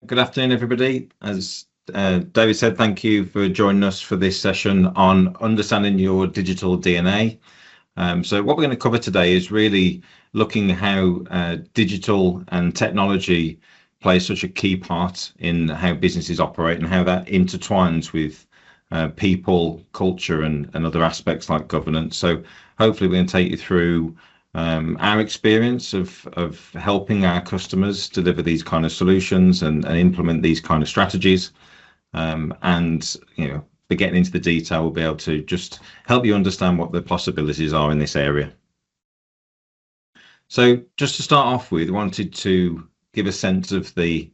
Good afternoon, everybody. As David said, thank you for joining us for this session on understanding your digital DNA. So what we're going to cover today is really looking at how digital and technology play such a key part in how businesses operate and how that intertwines with people, culture, and other aspects like governance. So hopefully we're going to take you through our experience of helping our customers deliver these kind of solutions and implement these kind of strategies. And, by getting into the detail, we'll be able to just help you understand what the possibilities are in this area. So just to start off with, I wanted to give a sense of the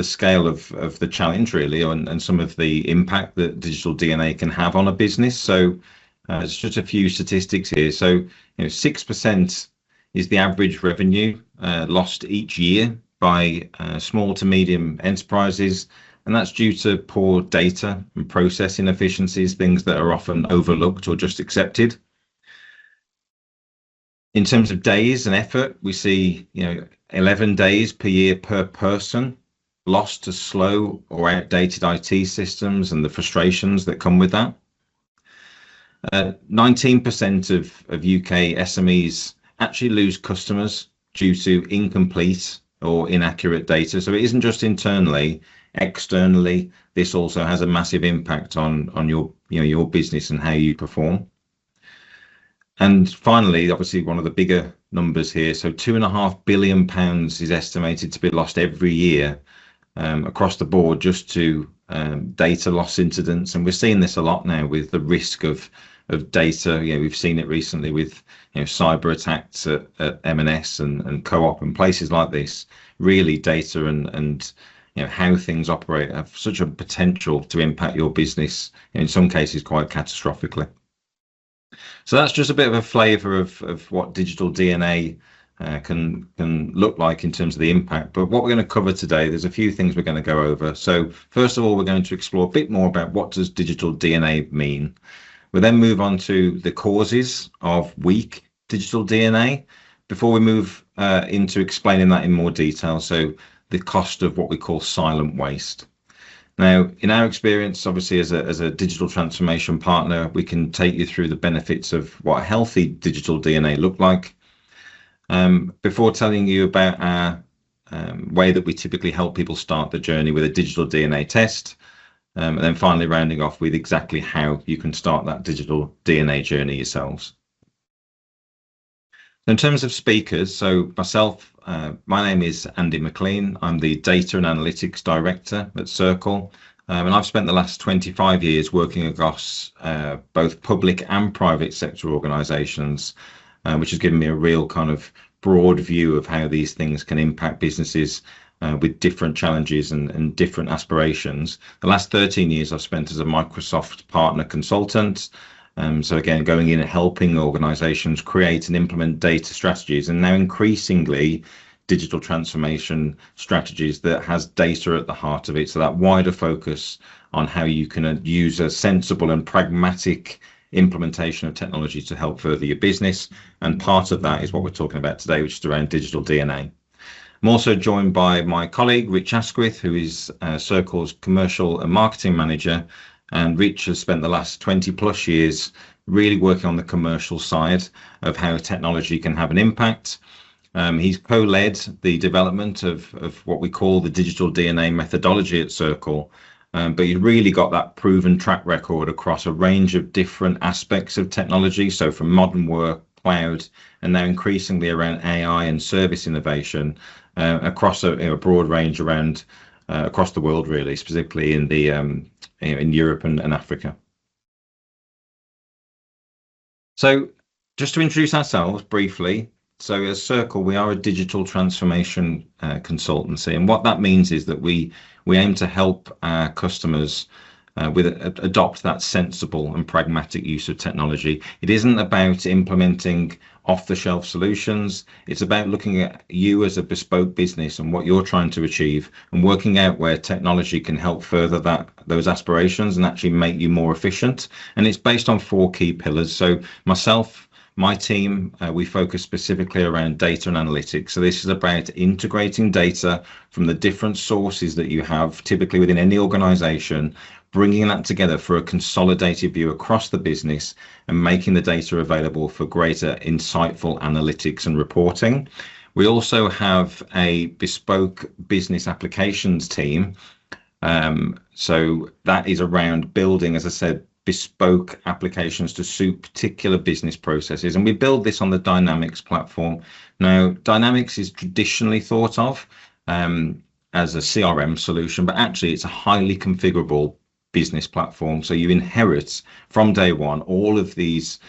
scale of the challenge, really, and some of the impact that digital DNA can have on a business. So there's just a few statistics here. So 6% is the average revenue lost each year by small to medium enterprises, and that's due to poor data and process inefficiencies, things that are often overlooked or just accepted. In terms of days and effort, we see 11 days per year per person lost to slow or outdated IT systems and the frustrations that come with that. 19% of UK SMEs actually lose customers due to incomplete or inaccurate data. So it isn't just internally, externally, this also has a massive impact on your business and how you perform. And finally, obviously, one of the bigger numbers here, so £2.5 billion is estimated to be lost every year across the board just to data loss incidents. And we're seeing this a lot now with the risk of data. We've seen it recently with cyber attacks at M&S and Co-op and places like this. Really, data and how things operate have such a potential to impact your business, in some cases quite catastrophically. So that's just a bit of a flavour of what digital DNA can look like in terms of the impact. But what we're going to cover today, there's a few things we're going to go over. So first of all, we're going to explore a bit more about what does digital DNA mean. We'll then move on to the causes of weak digital DNA before we move into explaining that in more detail. So the cost of what we call silent waste. Now, in our experience, obviously, as a digital transformation partner, we can take you through the benefits of what a healthy digital DNA look like. Before telling you about our way that we typically help people start the journey with a digital DNA test, and then finally rounding off with exactly how you can start that digital DNA journey yourselves. In terms of speakers, so myself, my name is Andy McLean. I'm the Data and Analytics Director at Circyl, and I've spent the last 25 years working across both public and private sector organisations, which has given me a real kind of broad view of how these things can impact businesses with different challenges and different aspirations. The last 13 years I've spent as a Microsoft partner consultant. So again, going in and helping organizations create and implement data strategies, and now increasingly digital transformation strategies that has data at the heart of it. So that wider focus on how you can use a sensible and pragmatic implementation of technology to help further your business. And part of that is what we're talking about today, which is around digital DNA. I'm also joined by my colleague, Rich Asquith, who is Circyl's Commercial and Marketing Manager. And Rich has spent the last 20 plus years really working on the commercial side of how technology can have an impact. He's co-led the development of what we call the digital DNA methodology at Circyl, but he's really got that proven track record across a range of different aspects of technology. So from modern work, cloud, and now increasingly around AI and service innovation across a broad range around across the world, really, specifically in the in Europe and Africa. So just to introduce ourselves briefly, so as Circyl, we are a digital transformation consultancy, and what that means is that we aim to help our customers adopt that sensible and pragmatic use of technology. It isn't about implementing off-the-shelf solutions. It's about looking at you as a bespoke business and what you're trying to achieve, and working out where technology can help further those aspirations and actually make you more efficient. And it's based on 4 key pillars. So myself, My team, we focus specifically around data and analytics. So this is about integrating data from the different sources that you have, typically within any organization, bringing that together for a consolidated view across the business and making the data available for greater insightful analytics and reporting. We also have a bespoke business applications team. So that is around building, as I said, bespoke applications to suit particular business processes. And we build this on the Dynamics platform. Now, Dynamics is traditionally thought of as a CRM solution, but actually it's a highly configurable business platform. So you inherit from day one all of these,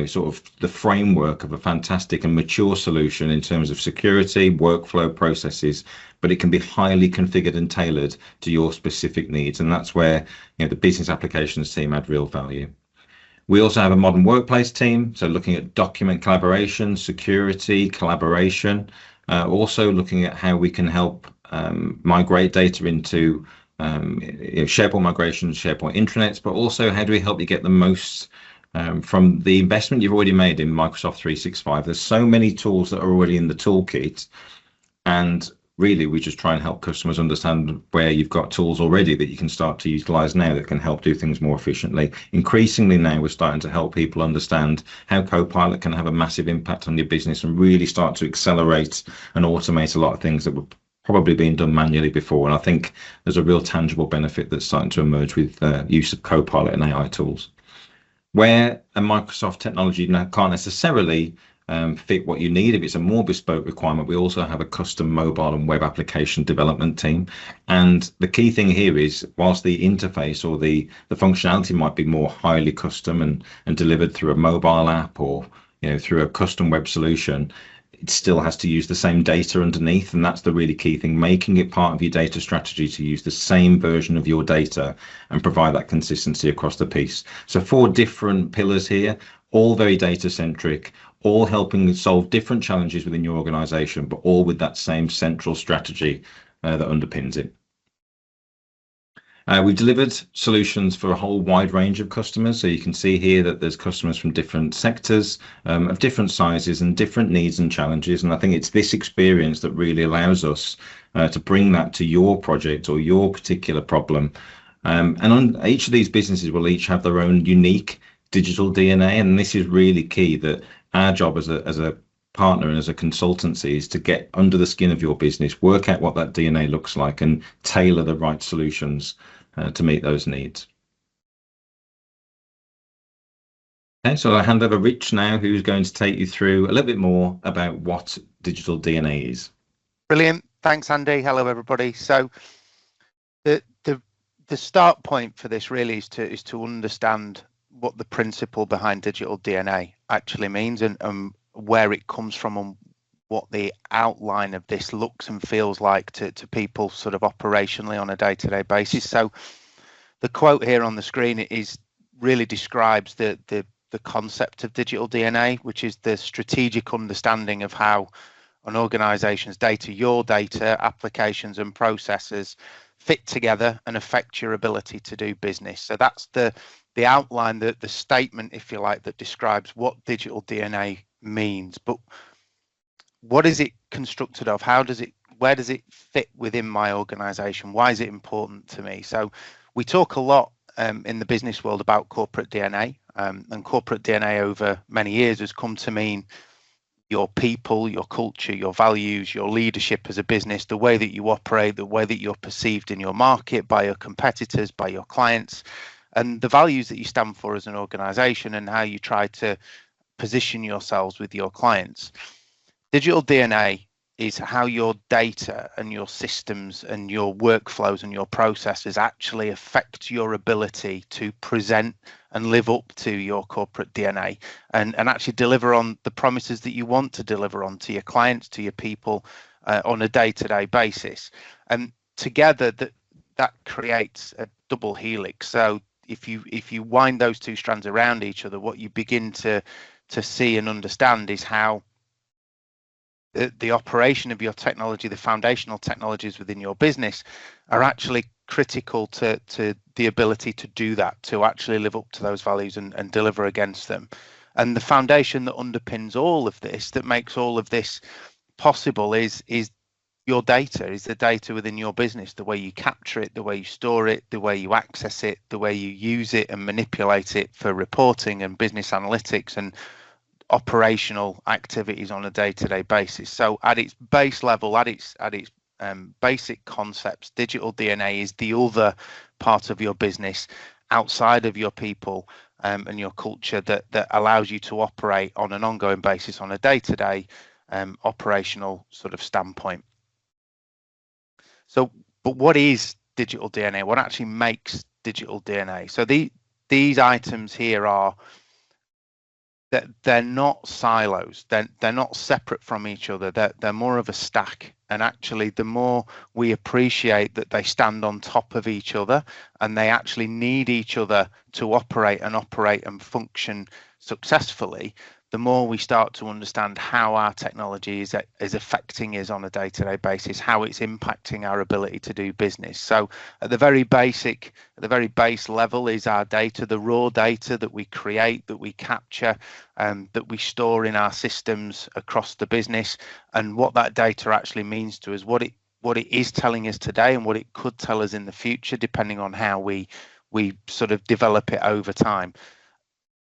sort of the framework of a fantastic and mature solution in terms of security, workflow processes, but it can be highly configured and tailored to your specific needs. And that's where, the business applications team add real value. We also have a modern workplace team. So looking at document collaboration, security, collaboration, also looking at how we can help migrate data into SharePoint migrations, SharePoint intranets, but also how do we help you get the most from the investment you've already made in Microsoft 365. There's so many tools that are already in the toolkit, and really we just try and help customers understand where you've got tools already that you can start to utilize now that can help do things more efficiently. Increasingly now we're starting to help people understand how Copilot can have a massive impact on your business and really start to accelerate and automate a lot of things that were probably being done manually before. And I think there's a real tangible benefit that's starting to emerge with use of Copilot and AI tools. Where a Microsoft technology can't necessarily fit what you need, if it's a more bespoke requirement, we also have a custom mobile and web application development team. And the key thing here is, whilst the interface or the functionality might be more highly custom and delivered through a mobile app or through a custom web solution, it still has to use the same data underneath. And that's the really key thing, making it part of your data strategy to use the same version of your data and provide that consistency across the piece. So 4 different pillars here, all very data centric, all helping solve different challenges within your organization, but all with that same central strategy that underpins it. We've delivered solutions for a whole wide range of customers. So you can see here that there's customers from different sectors of different sizes and different needs and challenges. And I think it's this experience that really allows us to bring that to your project or your particular problem. And on each of these businesses will each have their own unique digital DNA. And this is really key, that our job as a partner and as a consultancy is to get under the skin of your business, work out what that DNA looks like and tailor the right solutions to meet those needs. Okay, so I'll hand over Rich now, who's going to take you through a little bit more about what digital DNA is. Brilliant. Thanks, Andy. Hello, everybody. So the start point for this really is to understand what the principle behind digital DNA actually means and where it comes from and what the outline of this looks and feels like to people sort of operationally on a day-to-day basis. So the quote here on the screen is really describes the concept of digital DNA, which is the strategic understanding of how an organization's data, your data, applications and processes fit together and affect your ability to do business. So that's the outline, the statement, if you like, that describes what digital DNA means. But what is it constructed of? Where does it fit within my organization? Why is it important to me? So we talk a lot in the business world about corporate DNA, and corporate DNA over many years has come to mean your people, your culture, your values, your leadership as a business, the way that you operate, the way that you're perceived in your market by your competitors, by your clients, and the values that you stand for as an organization and how you try to position yourselves with your clients. Digital DNA is how your data and your systems and your workflows and your processes actually affect your ability to present and live up to your corporate DNA and actually deliver on the promises that you want to deliver on to your clients, to your people on a day-to-day basis. And together that creates a double helix. So if you wind those two strands around each other, what you begin to see and understand is how the operation of your technology, the foundational technologies within your business are actually critical to the ability to do that, to actually live up to those values and deliver against them. And the foundation that underpins all of this, that makes all of this possible, is your data, is the data within your business, the way you capture it, the way you store it, the way you access it, the way you use it and manipulate it for reporting and business analytics and operational activities on a day-to-day basis. So at its base level, at its basic concepts, digital DNA is the other part of your business outside of your people and your culture that allows you to operate on an ongoing basis on a day-to-day operational sort of standpoint. So, but what is digital DNA? What actually makes digital DNA? So these items here are that they're not silos. They're not separate from each other. They're more of a stack. And actually, the more we appreciate that they stand on top of each other and they actually need each other to operate and function successfully, the more we start to understand how our technology is affecting us on a day-to-day basis, how it's impacting our ability to do business. So at the very base level is our data, the raw data that we create, that we capture, that we store in our systems across the business, and what that data actually means to us, what it is telling us today and what it could tell us in the future, depending on how we sort of develop it over time.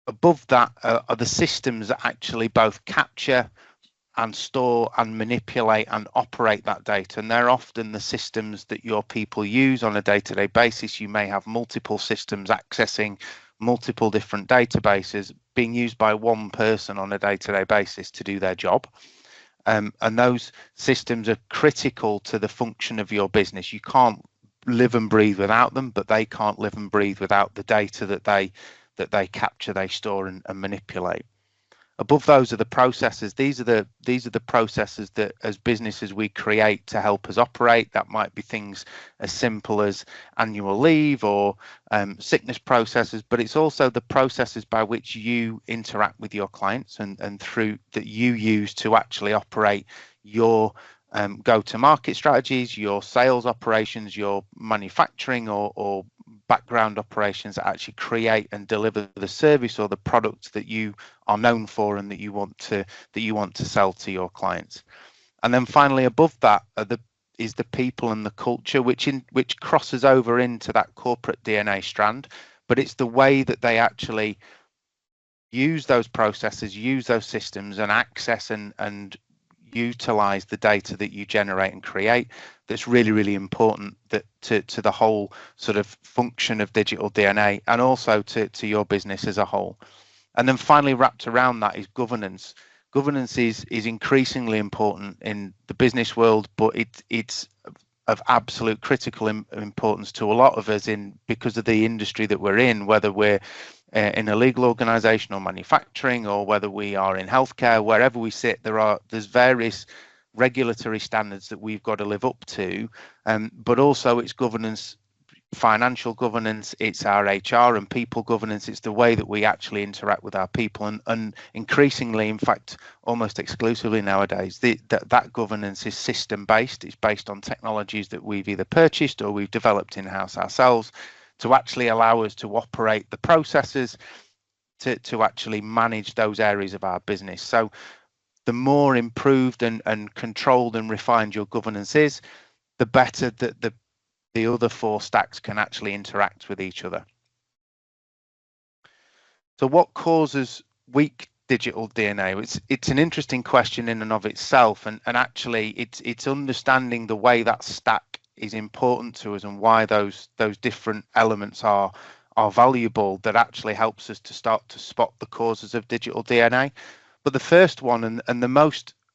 Above that are the systems that actually both capture and store and manipulate and operate that data. And they're often the systems that your people use on a day-to-day basis. You may have multiple systems accessing multiple different databases being used by one person on a day-to-day basis to do their job. And those systems are critical to the function of your business. You can't live and breathe without them, but they can't live and breathe without the data that they capture, they store and manipulate. Above those are the processes. These are the processes that as businesses we create to help us operate. That might be things as simple as annual leave or sickness processes, but it's also the processes by which you interact with your clients and through that you use to actually operate your go-to-market strategies, your sales operations, your manufacturing or background operations that actually create and deliver the service or the product that you are known for and that you want to sell to your clients. And then finally, above that is the people and the culture, which crosses over into that corporate DNA strand, but it's the way that they actually use those processes, use those systems, and access and utilize the data that you generate and create that's really, really important that to the whole sort of function of digital DNA and also to your business as a whole. And then finally, wrapped around that is governance. Governance is increasingly important in the business world, but it's of absolute critical importance to a lot of us because of the industry that we're in, whether we're in a legal organization or manufacturing, or whether we are in healthcare, wherever we sit, there's various regulatory standards that we've got to live up to, but also it's governance, financial governance, it's our HR and people governance, it's the way that we actually interact with our people, and increasingly, in fact, almost exclusively nowadays, that governance is system based. It's based on technologies that we've either purchased or we've developed in-house ourselves to actually allow us to operate the processes to actually manage those areas of our business. So the more improved and controlled and refined your governance is, the better that the other four stacks can actually interact with each other. So what causes weak digital DNA? It's an interesting question in and of itself, and actually it's understanding the way that stack is important to us and why those different elements are valuable that actually helps us to start to spot the causes of digital DNA. But the first one and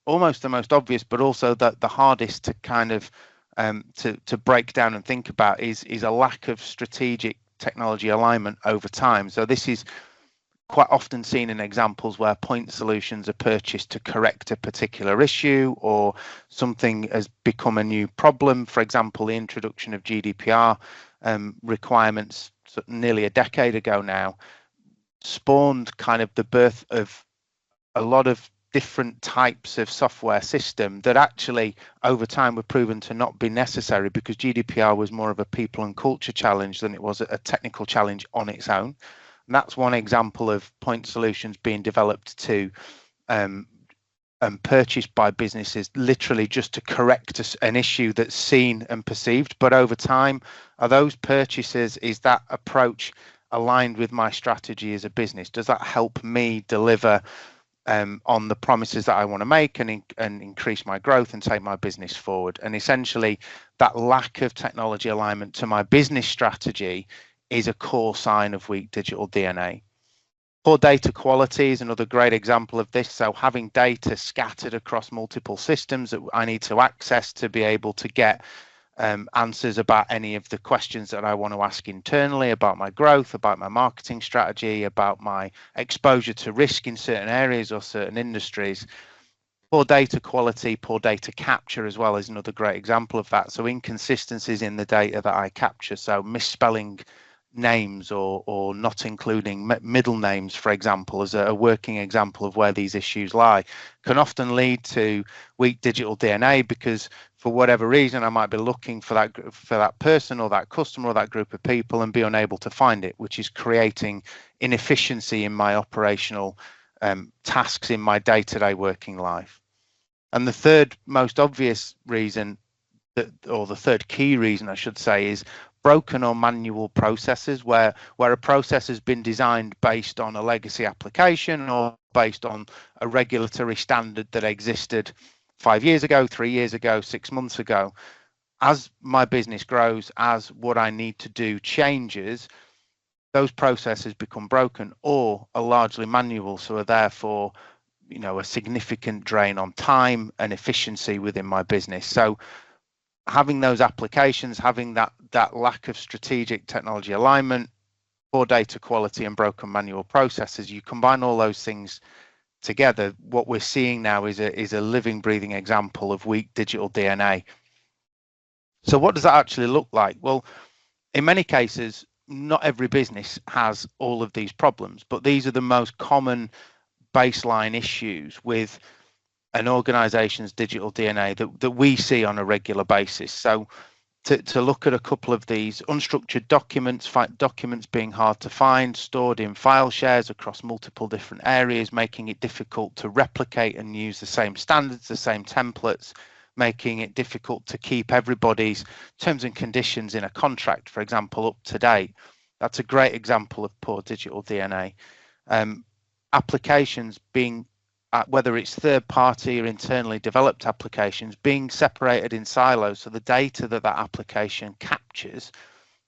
almost the most obvious, but also the hardest to kind of to break down and think about is a lack of strategic technology alignment over time. So this is quite often seen in examples where point solutions are purchased to correct a particular issue or something has become a new problem. For example, the introduction of GDPR requirements nearly a decade ago now spawned kind of the birth of a lot of different types of software system that actually over time were proven to not be necessary because GDPR was more of a people and culture challenge than it was a technical challenge on its own. And that's one example of point solutions being developed to and purchased by businesses literally just to correct an issue that's seen and perceived. But over time, are those purchases, is that approach aligned with my strategy as a business? Does that help me deliver on the promises that I want to make and increase my growth and take my business forward? And essentially, that lack of technology alignment to my business strategy is a core sign of weak digital DNA. Poor data quality is another great example of this. So having data scattered across multiple systems that I need to access to be able to get answers about any of the questions that I want to ask internally about my growth, about my marketing strategy, about my exposure to risk in certain areas or certain industries. Poor data quality, poor data capture as well is another great example of that. So inconsistencies in the data that I capture, so misspelling names or not including middle names, for example, as a working example of where these issues lie, can often lead to weak digital DNA, because for whatever reason I might be looking for that person or that customer or that group of people and be unable to find it, which is creating inefficiency in my operational tasks in my day-to-day working life. And the third most obvious reason, or the third key reason I should say, is broken or manual processes, where a process has been designed based on a legacy application or based on a regulatory standard that existed 5 years ago, 3 years ago, 6 months ago. As my business grows, as what I need to do changes, those processes become broken or are largely manual, so are therefore a significant drain on time and efficiency within my business. So having those applications, having that lack of strategic technology alignment, poor data quality and broken manual processes, you combine all those things together, what we're seeing now is a living, breathing example of weak digital DNA. So what does that actually look like? Well, in many cases, not every business has all of these problems, but these are the most common baseline issues with an organization's digital DNA that we see on a regular basis. So to look at a couple of these: unstructured documents being hard to find, stored in file shares across multiple different areas, making it difficult to replicate and use the same standards, the same templates, making it difficult to keep everybody's terms and conditions in a contract, for example, up to date. That's a great example of poor digital DNA. Applications being, whether it's third party or internally developed applications, being separated in silos, so the data that application captures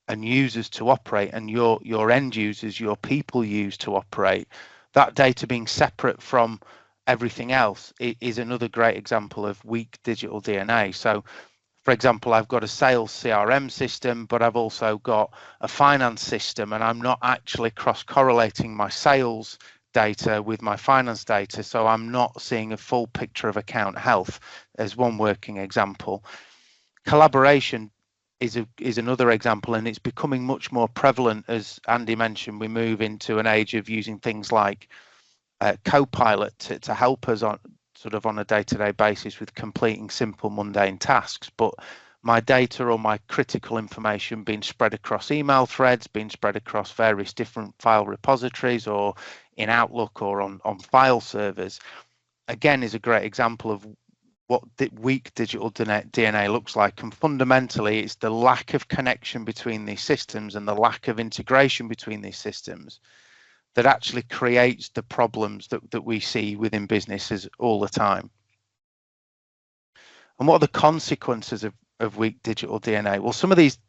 and uses to operate, and your end users, your people use to operate, that data being separate from everything else is another great example of weak digital DNA. So for example, I've got a sales CRM system, but I've also got a finance system, and I'm not actually cross-correlating my sales data with my finance data, so I'm not seeing a full picture of account health, as one working example. Collaboration is another example, and it's becoming much more prevalent. As Andy mentioned, we move into an age of using things like Copilot to help us on a day-to-day basis with completing simple mundane tasks, but my data or my critical information being spread across email threads, being spread across various different file repositories or in Outlook or on file servers, again, is a great example of what weak digital DNA looks like. And fundamentally, it's the lack of connection between these systems and the lack of integration between these systems that actually creates the problems that we see within businesses all the time. And what are the consequences of weak digital DNA? Well, some of these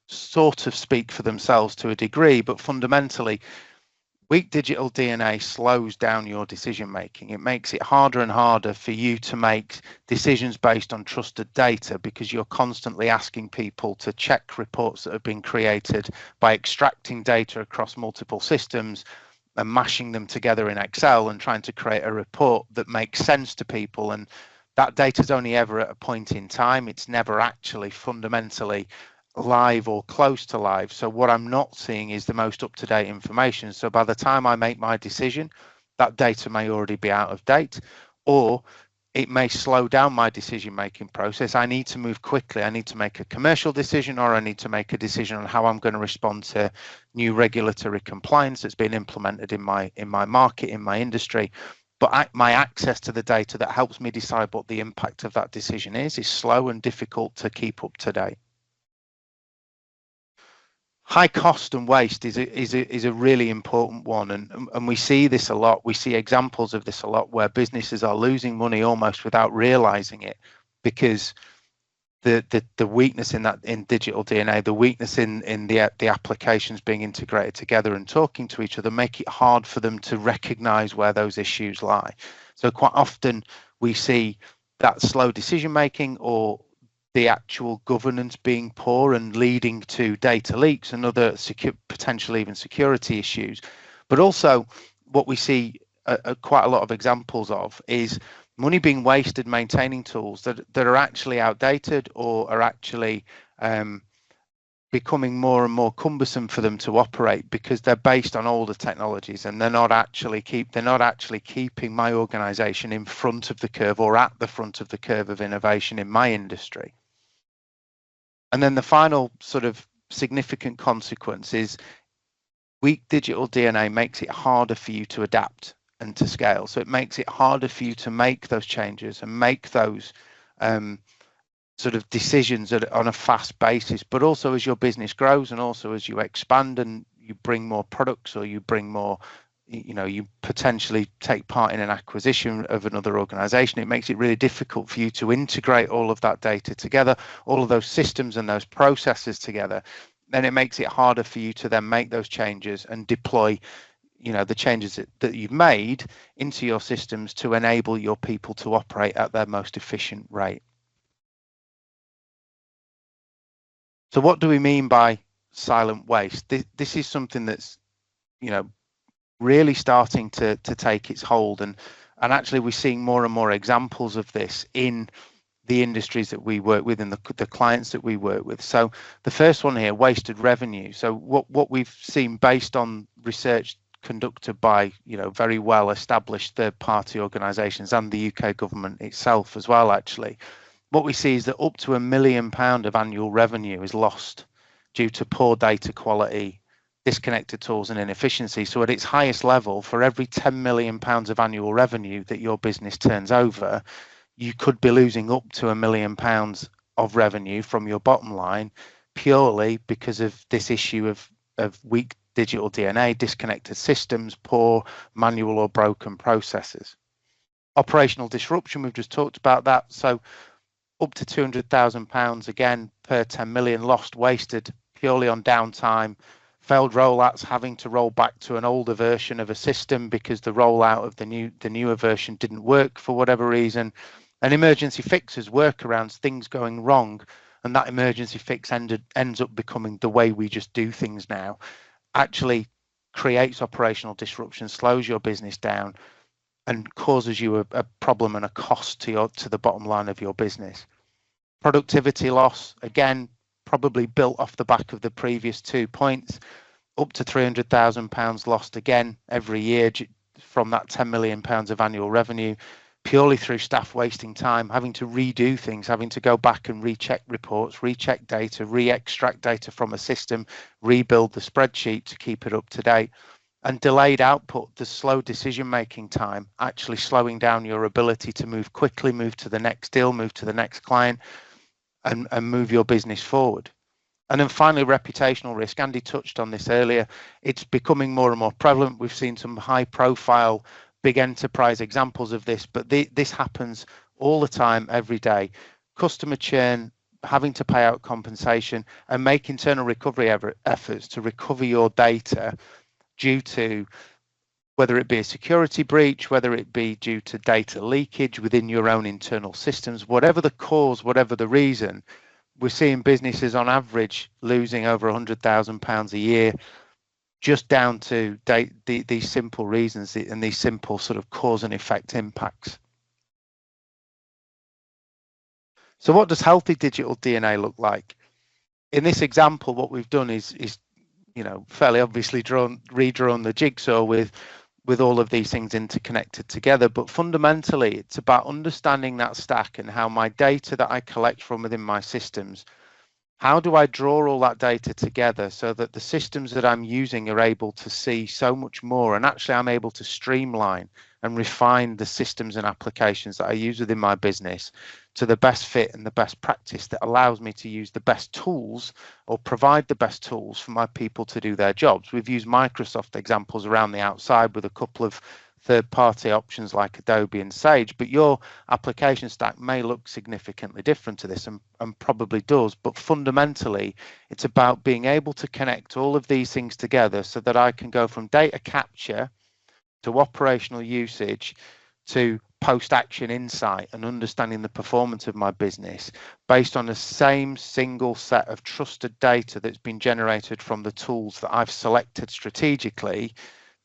sort of speak for themselves to a degree, but fundamentally, weak digital DNA slows down your decision making. It makes it harder and harder for you to make decisions based on trusted data, because you're constantly asking people to check reports that have been created by extracting data across multiple systems and mashing them together in Excel and trying to create a report that makes sense to people. And that data is only ever at a point in time. It's never actually fundamentally live or close to live. So what I'm not seeing is the most up-to-date information. So by the time I make my decision, that data may already be out of date, or it may slow down my decision-making process. I need to move quickly. I need to make a commercial decision, or I need to make a decision on how I'm going to respond to new regulatory compliance that's been implemented in my market, in my industry. But my access to the data that helps me decide what the impact of that decision is slow and difficult to keep up to date. High cost and waste is a really important one, and we see this a lot. We see examples of this a lot where businesses are losing money almost without realizing it, because the weakness in digital DNA, the weakness in the applications being integrated together and talking to each other, make it hard for them to recognize where those issues lie. So quite often we see that slow decision making, or the actual governance being poor and leading to data leaks and other potentially even security issues. But also what we see quite a lot of examples of is money being wasted maintaining tools that are actually outdated, or are actually becoming more and more cumbersome for them to operate, because they're based on older technologies, and they're not actually keeping my organization in front of the curve, or at the front of the curve of innovation in my industry. And then the final sort of significant consequence is weak digital DNA makes it harder for you to adapt and to scale. So it makes it harder for you to make those changes and make those sort of decisions on a fast basis. But also as your business grows, and also as you expand and you bring more products, or you bring more, you potentially take part in an acquisition of another organization, it makes it really difficult for you to integrate all of that data together, all of those systems and those processes together. Then it makes it harder for you to then make those changes and deploy, the changes that you've made into your systems to enable your people to operate at their most efficient rate. So what do we mean by silent waste? This is something that's, really starting to take its hold, and actually we're seeing more and more examples of this in the industries that we work with and the clients that we work with. So the first one here, wasted revenue. So what we've seen based on research conducted by very well established third-party organizations and the UK government itself as well, actually, what we see is that up to £1 million of annual revenue is lost due to poor data quality, disconnected tools and inefficiency. So at its highest level, for every £10 million of annual revenue that your business turns over, you could be losing up to £1 million of revenue from your bottom line, purely because of this issue of weak digital DNA, disconnected systems, poor manual or broken processes. Operational disruption, we've just talked about that. So up to £200,000 again per 10 million lost, wasted purely on downtime, failed rollouts, having to roll back to an older version of a system because the rollout of the newer version didn't work for whatever reason, and emergency fixes, workarounds, things going wrong, and that emergency fix ends up becoming the way we just do things now, actually creates operational disruption, slows your business down, and causes you a problem and a cost to the bottom line of your business. Productivity loss, again, probably built off the back of the previous 2 points, up to £300,000 lost again every year from that £10 million of annual revenue, purely through staff wasting time, having to redo things, having to go back and recheck reports, recheck data, re-extract data from a system, rebuild the spreadsheet to keep it up to date, and delayed output, the slow decision-making time, actually slowing down your ability to move quickly, move to the next deal, move to the next client, and move your business forward. And then finally, reputational risk. Andy touched on this earlier. It's becoming more and more prevalent. We've seen some high-profile, big enterprise examples of this, but this happens all the time, every day. Customer churn, having to pay out compensation, and make internal recovery efforts to recover your data due to whether it be a security breach, whether it be due to data leakage within your own internal systems, whatever the cause, whatever the reason, we're seeing businesses on average losing over £100,000 a year just down to these simple reasons and these simple sort of cause and effect impacts. So what does healthy digital DNA look like? In this example, what we've done is fairly obviously redrawn the jigsaw with with all of these things interconnected together. But fundamentally, it's about understanding that stack and how my data that I collect from within my systems, how do I draw all that data together so that the systems that I'm using are able to see so much more, and actually I'm able to streamline and refine the systems and applications that I use within my business to the best fit and the best practice that allows me to use the best tools or provide the best tools for my people to do their jobs. We've used Microsoft examples around the outside with a couple of third-party options like Adobe and Sage, but your application stack may look significantly different to this, and probably does. But fundamentally, it's about being able to connect all of these things together so that I can go from data capture to operational usage to post-action insight and understanding the performance of my business based on the same single set of trusted data that's been generated from the tools that I've selected strategically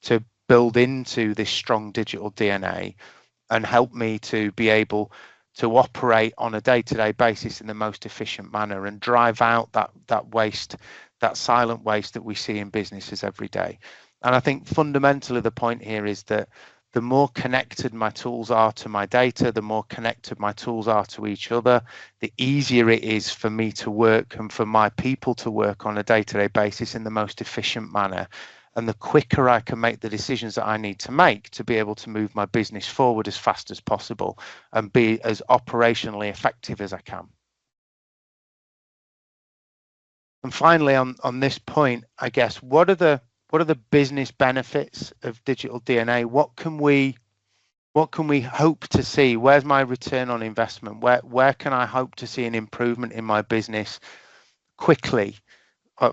to build into this strong digital DNA and help me to be able to operate on a day-to-day basis in the most efficient manner and drive out that waste, that silent waste that we see in businesses every day. And I think fundamentally the point here is that the more connected my tools are to my data, the more connected my tools are to each other, the easier it is for me to work and for my people to work on a day-to-day basis in the most efficient manner. And the quicker I can make the decisions that I need to make to be able to move my business forward as fast as possible and be as operationally effective as I can. And finally, on this point, I guess, what are the business benefits of digital DNA? What can we hope to see? Where's my return on investment? Where can I hope to see an improvement in my business quickly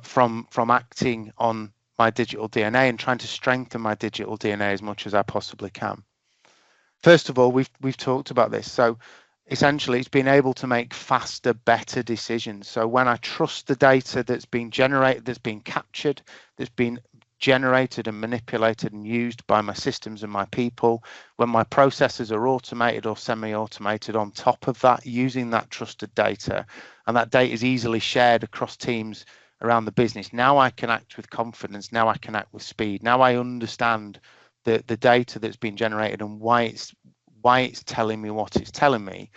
from acting on my digital DNA and trying to strengthen my digital DNA as much as I possibly can? First of all, we've talked about this. So essentially, it's being able to make faster, better decisions. So when I trust the data that's been generated, that's been captured, that's been generated and manipulated and used by my systems and my people, when my processes are automated or semi-automated on top of that, using that trusted data, and that data is easily shared across teams around the business, now I can act with confidence, now I can act with speed, now I understand the data that's been generated and why it's telling me what it's telling me,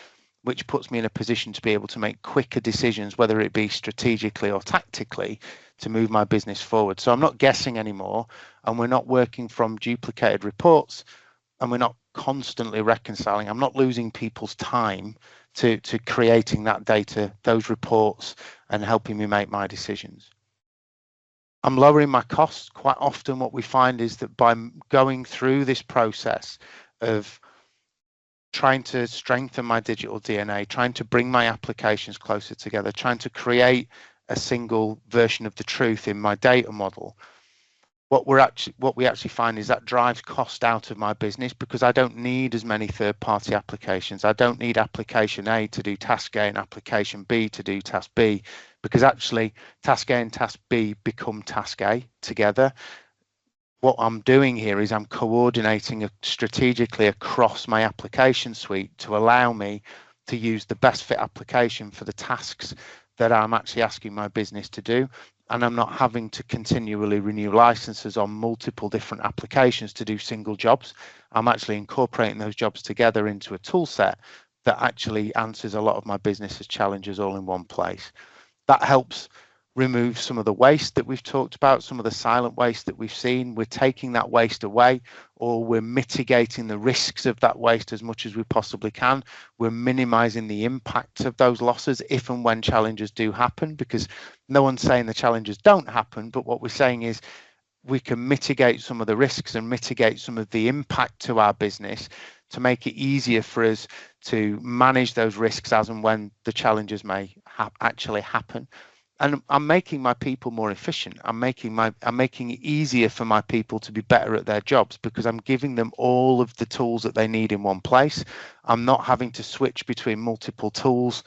which puts me in a position to be able to make quicker decisions, whether it be strategically or tactically, to move my business forward. So I'm not guessing anymore, and we're not working from duplicated reports, and we're not constantly reconciling. I'm not losing people's time to creating that data, those reports, and helping me make my decisions. I'm lowering my costs. Quite often what we find is that by going through this process of trying to strengthen my digital DNA, trying to bring my applications closer together, trying to create a single version of the truth in my data model, what we actually find is that drives cost out of my business, because I don't need as many third-party applications. I don't need application A to do task A and application B to do task B, because actually task A and task B become task A together. What I'm doing here is I'm coordinating strategically across my application suite to allow me to use the best fit application for the tasks that I'm actually asking my business to do. And I'm not having to continually renew licenses on multiple different applications to do single jobs. I'm actually incorporating those jobs together into a tool set that actually answers a lot of my business's challenges all in one place. That helps remove some of the waste that we've talked about, some of the silent waste that we've seen. We're taking that waste away, or we're mitigating the risks of that waste as much as we possibly can. We're minimizing the impact of those losses if and when challenges do happen, because no one's saying the challenges don't happen, but what we're saying is we can mitigate some of the risks and mitigate some of the impact to our business to make it easier for us to manage those risks as and when the challenges may actually happen. And I'm making my people more efficient. I'm making it easier for my people to be better at their jobs, because I'm giving them all of the tools that they need in one place. I'm not having to switch between multiple tools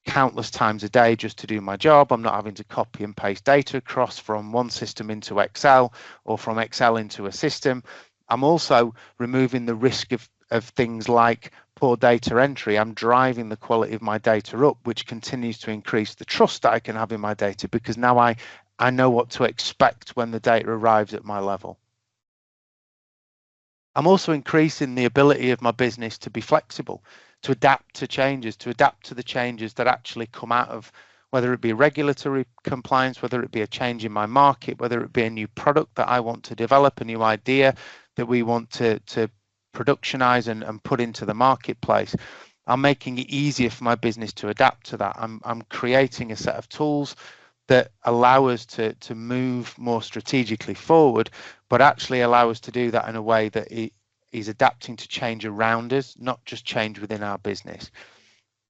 countless times a day just to do my job. I'm not having to copy and paste data across from one system into Excel or from Excel into a system. I'm also removing the risk of things like poor data entry. I'm driving the quality of my data up, which continues to increase the trust that I can have in my data, because now I know what to expect when the data arrives at my level. I'm also increasing the ability of my business to be flexible, to adapt to changes, to adapt to the changes that actually come out of, whether it be regulatory compliance, whether it be a change in my market, whether it be a new product that I want to develop, a new idea that we want to productionize and put into the marketplace. I'm making it easier for my business to adapt to that. I'm creating a set of tools that allow us to move more strategically forward, but actually allow us to do that in a way that it is adapting to change around us, not just change within our business.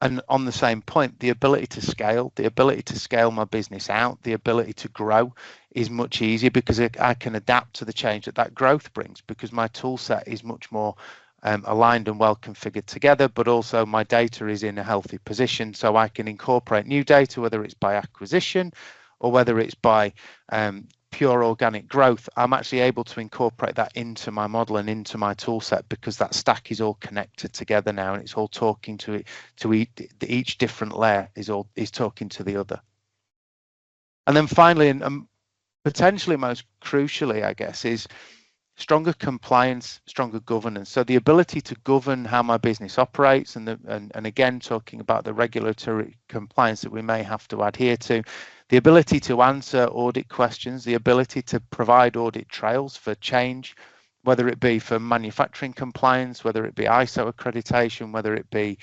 And on the same point, the ability to scale my business out, the ability to grow is much easier because I can adapt to the change that growth brings, because my tool set is much more aligned and well configured together, but also my data is in a healthy position, so I can incorporate new data, whether it's by acquisition or whether it's by pure organic growth. I'm actually able to incorporate that into my model and into my tool set, because that stack is all connected together now, and it's all talking to each different layer is talking to the other. And then finally, and potentially most crucially, I guess, is stronger compliance, stronger governance. So the ability to govern how my business operates, and again, talking about the regulatory compliance that we may have to adhere to, the ability to answer audit questions, the ability to provide audit trails for change, whether it be for manufacturing compliance, whether it be ISO accreditation, whether it be,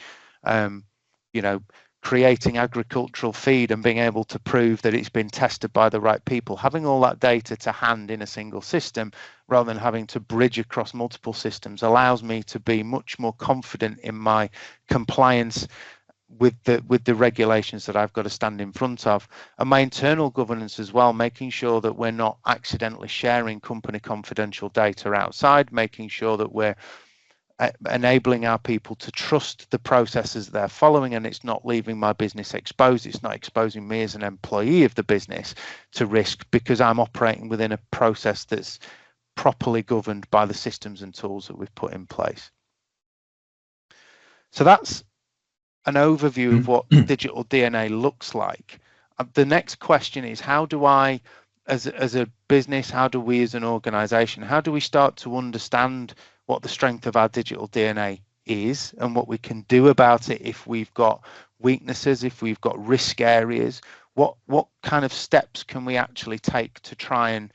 creating agricultural feed and being able to prove that it's been tested by the right people. Having all that data to hand in a single system rather than having to bridge across multiple systems allows me to be much more confident in my compliance with the regulations that I've got to stand in front of, and my internal governance as well, making sure that we're not accidentally sharing company confidential data outside, making sure that we're enabling our people to trust the processes they're following, and it's not leaving my business exposed. It's not exposing me as an employee of the business to risk, because I'm operating within a process that's properly governed by the systems and tools that we've put in place. So that's an overview of what digital DNA looks like. The next question is, how do I, as a business, how do we as an organization, how do we start to understand what the strength of our digital DNA is and what we can do about it if we've got weaknesses, if we've got risk areas? What kind of steps can we actually take to try and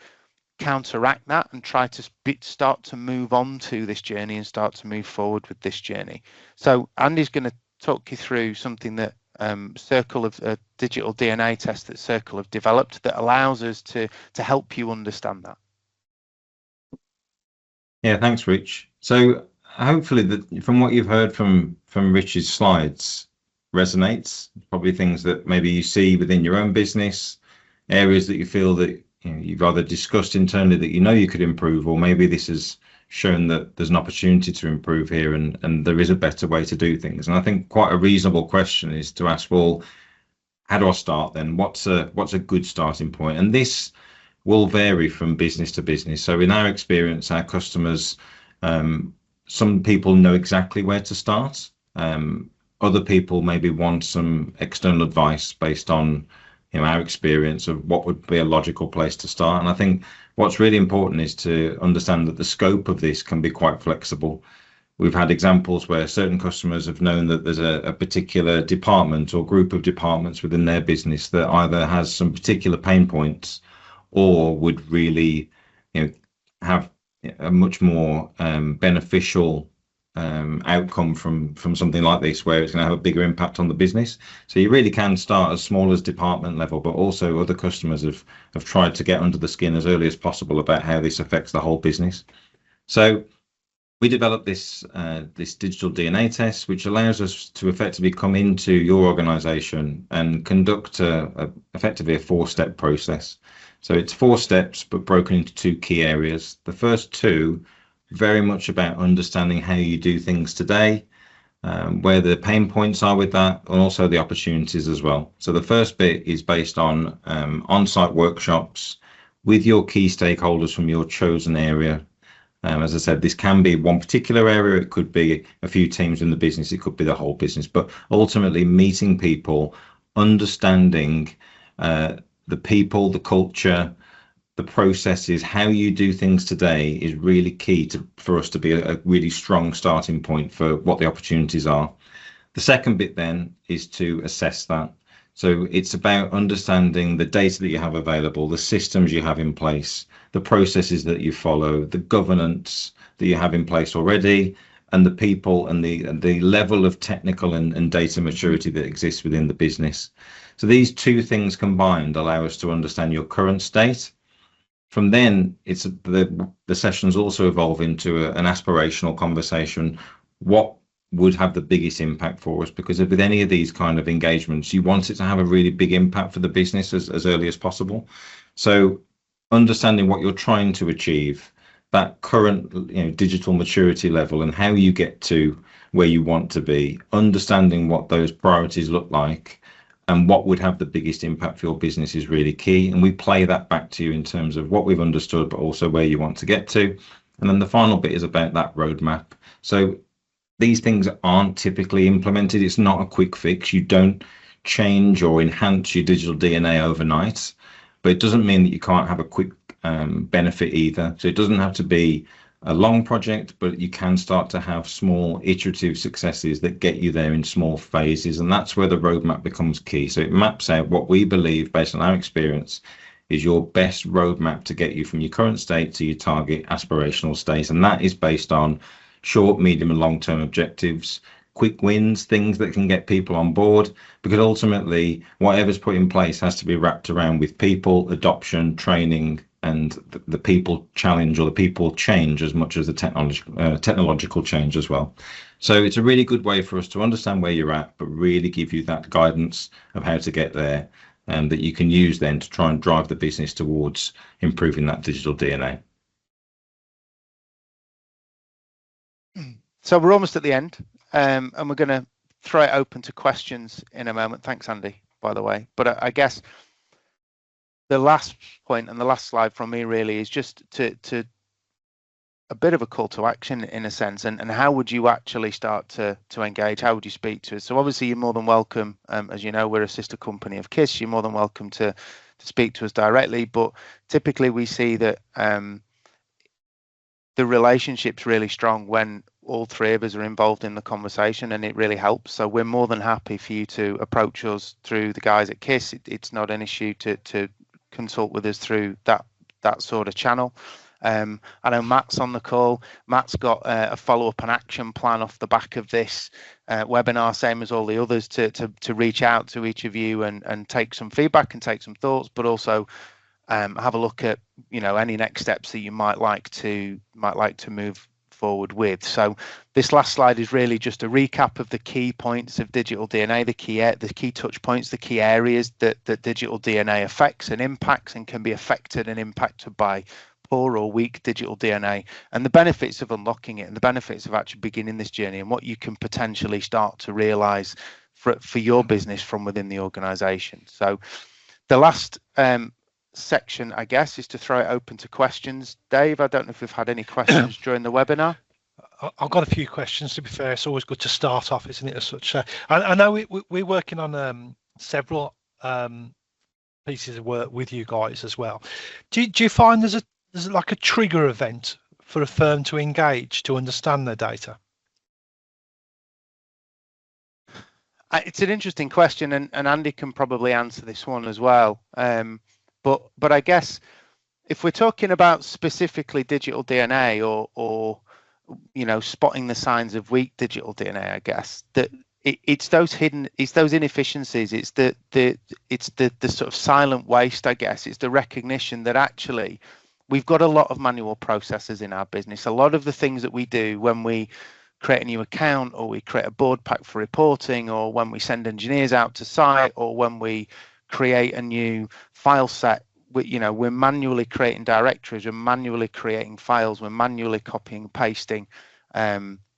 counteract that and try to start to move on to this journey and start to move forward with this journey? So Andy's going to talk you through something that Circyl of a digital DNA test that Circyl have developed that allows us to help you understand that. Yeah, thanks, Rich. So hopefully from what you've heard from Rich's slides resonates, probably things that maybe you see within your own business, areas that you feel that you've either discussed internally that you could improve, or maybe this has shown that there's an opportunity to improve here and there is a better way to do things. And I think quite a reasonable question is to ask, well, how do I start then? What's a good starting point? And this will vary from business to business. So in our experience, our customers, some people know exactly where to start. Other people maybe want some external advice based on our experience of what would be a logical place to start. And I think what's really important is to understand that the scope of this can be quite flexible. We've had examples where certain customers have known that there's a particular department or group of departments within their business that either has some particular pain points or would really have a much more beneficial outcome from something like this, where it's going to have a bigger impact on the business. So you really can start as small as department level, but also other customers have tried to get under the skin as early as possible about how this affects the whole business. So we developed this digital DNA test, which allows us to effectively come into your organization and conduct effectively a 4-step process. So it's 4 steps, but broken into 2 key areas. The first 2 very much about understanding how you do things today, where the pain points are with that, and also the opportunities as well. So the first bit is based on on-site workshops with your key stakeholders from your chosen area. As I said, this can be one particular area, it could be a few teams in the business, it could be the whole business, but ultimately meeting people, understanding the people, the culture, the processes, how you do things today is really key for us to be a really strong starting point for what the opportunities are. The second bit then is to assess that. So it's about understanding the data that you have available, the systems you have in place, the processes that you follow, the governance that you have in place already, and the people and the level of technical and data maturity that exists within the business. So these two things combined allow us to understand your current state. From then, it's the sessions also evolve into an aspirational conversation. What would have the biggest impact for us? Because with any of these kind of engagements, you want it to have a really big impact for the business as early as possible. So understanding what you're trying to achieve, that current digital maturity level and how you get to where you want to be, understanding what those priorities look like and what would have the biggest impact for your business is really key. And we play that back to you in terms of what we've understood, but also where you want to get to. And then the final bit is about that roadmap. So these things aren't typically implemented. It's not a quick fix. You don't change or enhance your digital DNA overnight, but it doesn't mean that you can't have a quick benefit either. So it doesn't have to be a long project, but you can start to have small iterative successes that get you there in small phases. And that's where the roadmap becomes key. So it maps out what we believe, based on our experience, is your best roadmap to get you from your current state to your target aspirational state. And that is based on short, medium, and long-term objectives, quick wins, things that can get people on board, because ultimately whatever's put in place has to be wrapped around with people, adoption, training, and the people challenge or the people change as much as the technological change as well. So it's a really good way for us to understand where you're at, but really give you that guidance of how to get there, and that you can use then to try and drive the business towards improving that digital DNA. So we're almost at the end, and we're going to throw it open to questions in a moment. Thanks, Andy, by the way. But I guess the last point and the last slide from me really is just to a bit of a call to action in a sense, and how would you actually start to engage? How would you speak to us? So obviously you're more than welcome, as you know, we're a sister company of Quiss. You're more than welcome to speak to us directly, but typically we see that the relationship's really strong when all three of us are involved in the conversation, and it really helps. So we're more than happy for you to approach us through the guys at Quiss. It's not an issue to consult with us through that sort of channel. I know Matt's on the call. Matt's got a follow-up and action plan off the back of this webinar, same as all the others, to reach out to each of you and take some feedback and take some thoughts, but also have a look at any next steps that you might like to move forward with. So this last slide is really just a recap of the key points of digital DNA, the key touch points, the key areas that digital DNA affects and impacts and can be affected and impacted by poor or weak digital DNA, and the benefits of unlocking it and the benefits of actually beginning this journey and what you can potentially start to realize for your business from within the organization. So the last section, I guess, is to throw it open to questions. Dave, I don't know if we've had any questions during the webinar. I've got a few questions, to be fair. It's always good to start off, isn't it, as such? I know we're working on several pieces of work with you guys as well. Do you find there's like a trigger event for a firm to engage to understand their data? It's an interesting question, and Andy can probably answer this one as well. But I guess if we're talking about specifically digital DNA or spotting the signs of weak digital DNA, I guess that it's those inefficiencies. It's the sort of silent waste, I guess. It's the recognition that actually we've got a lot of manual processes in our business. A lot of the things that we do when we create a new account, or we create a board pack for reporting, or when we send engineers out to site, or when we create a new file set, we're manually creating directories, we're manually creating files, we're manually copying and pasting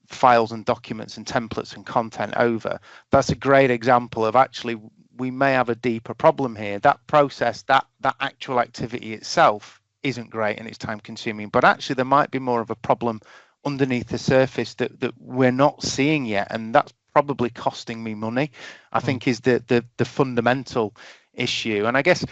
files and documents and templates and content over. That's a great example of actually we may have a deeper problem here. That process, that actual activity itself isn't great and it's time consuming, but actually there might be more of a problem underneath the surface that we're not seeing yet, and that's probably costing me money, I think, is the fundamental issue. And I guess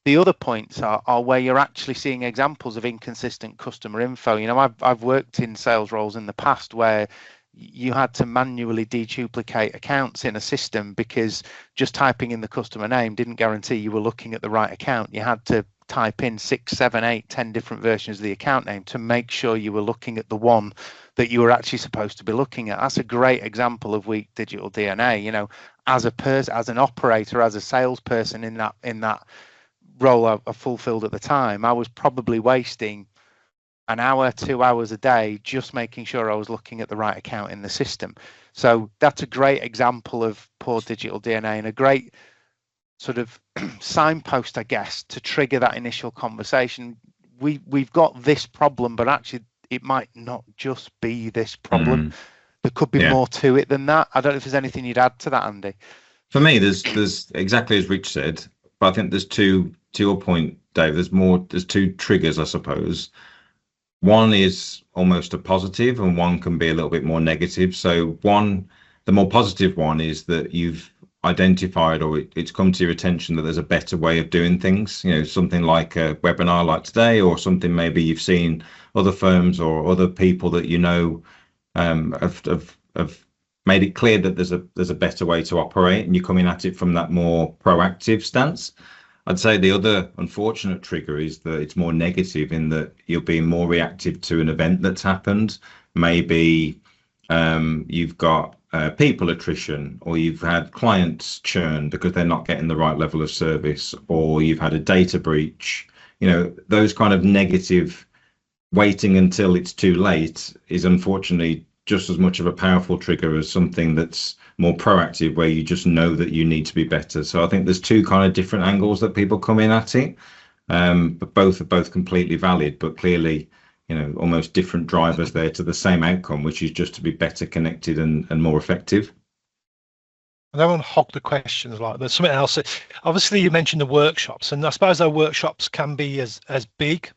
The other points are where you're actually seeing examples of inconsistent customer info. You know, I've worked in sales roles in the past where you had to manually deduplicate accounts in a system because just typing in the customer name didn't guarantee you were looking at the right account. You had to type in 6, 7, 8, 10 different versions of the account name to make sure you were looking at the one that you were actually supposed to be looking at. That's a great example of weak digital DNA. You know, as a person, as an operator, as a salesperson in that role I fulfilled at the time, I was probably wasting an hour, 2 hours a day just making sure I was looking at the right account in the system. So that's a great example of poor digital DNA and a great sort of signpost, I guess, to trigger that initial conversation. We've got this problem, but actually it might not just be this problem. There could be more to it than that. I don't know if there's anything you'd add to that, Andy. For me, there's exactly as Rich said, but I think there's two, to your point, Dave, there's two triggers, I suppose. One is almost a positive and one can be a little bit more negative. So the more positive one is that you've identified or it's come to your attention that there's a better way of doing things, you know, something like a webinar like today, or something maybe you've seen other firms or other people that you know have made it clear that there's a better way to operate, and you're coming at it from that more proactive stance. I'd say the other unfortunate trigger is that it's more negative in that you're being more reactive to an event that's happened. Maybe you've got people attrition, or you've had clients churn because they're not getting the right level of service, or you've had a data breach. You know, those kind of negative waiting until it's too late is unfortunately just as much of a powerful trigger as something that's more proactive, where you just know that you need to be better. So I think there's two kind of different angles that people come in at it, but both are completely valid, but clearly, you know, almost different drivers there to the same outcome, which is just to be better connected and more effective. I don't want to hog the questions. Like, there's something else. Obviously, you mentioned the workshops, and I suppose those workshops can be as big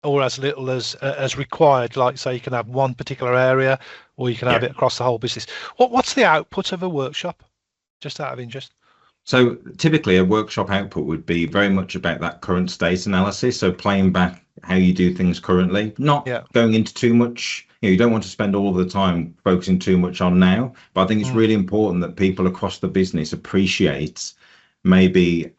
or as little as required. Like, say, you can have one particular area, or you can have it across the whole business. What's the output of a workshop, just out of interest? So typically a workshop output would be very much about that current state analysis. So playing back how you do things currently, not going into too much. You know, you don't want to spend all of the time focusing too much on now, but I think it's really important that people across the business appreciate maybe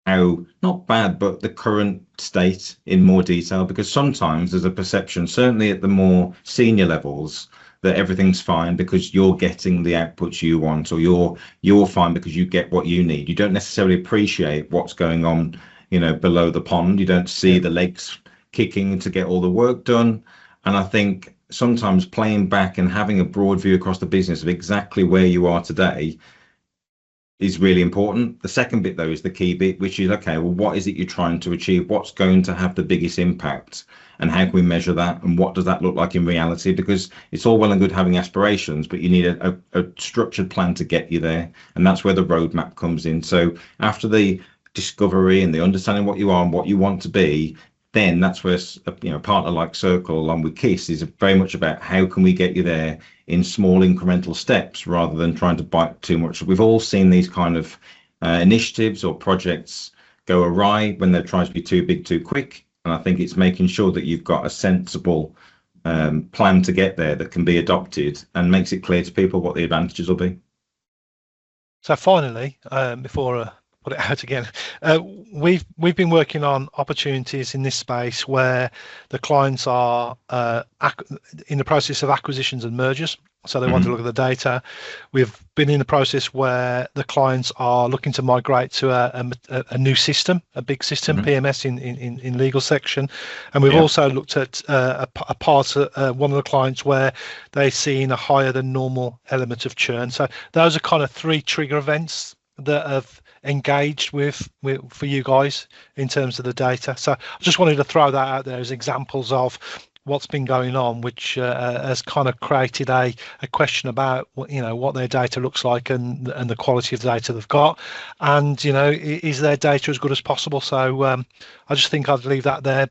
how, not bad, but the current state in more detail, because sometimes there's a perception, certainly at the more senior levels, that everything's fine because you're getting the outputs you want, or you're fine because you get what you need. You don't necessarily appreciate what's going on, you know, below the pond. You don't see the legs kicking to get all the work done. And I think sometimes playing back and having a broad view across the business of exactly where you are today is really important. The second bit, though, is the key bit, which is, okay, well, what is it you're trying to achieve? What's going to have the biggest impact? And how can we measure that? And what does that look like in reality? Because it's all well and good having aspirations, but you need a structured plan to get you there. And that's where the roadmap comes in. So after the discovery and the understanding what you are and what you want to be, then that's where, you know, a partner like Circyl, along with Quiss, is very much about how can we get you there in small incremental steps rather than trying to bite too much. We've all seen these kind of initiatives or projects go awry when they're trying to be too big too quick. And I think it's making sure that you've got a sensible plan to get there that can be adopted and makes it clear to people what the advantages will be. So finally, before put it out again, we've been working on opportunities in this space where the clients are in the process of acquisitions and mergers. So they want to look at the data. We've been in the process where the clients are looking to migrate to a new system, a big system, PMS in legal section. And we've also looked at a part of one of the clients where they're seeing a higher than normal element of churn. So those are kind of three trigger events that have engaged with for you guys in terms of the data. So I just wanted to throw that out there as examples of what's been going on, which has kind of created a question about what their data looks like and the quality of the data they've got, and is their data as good as possible. So I just think I'd leave that there.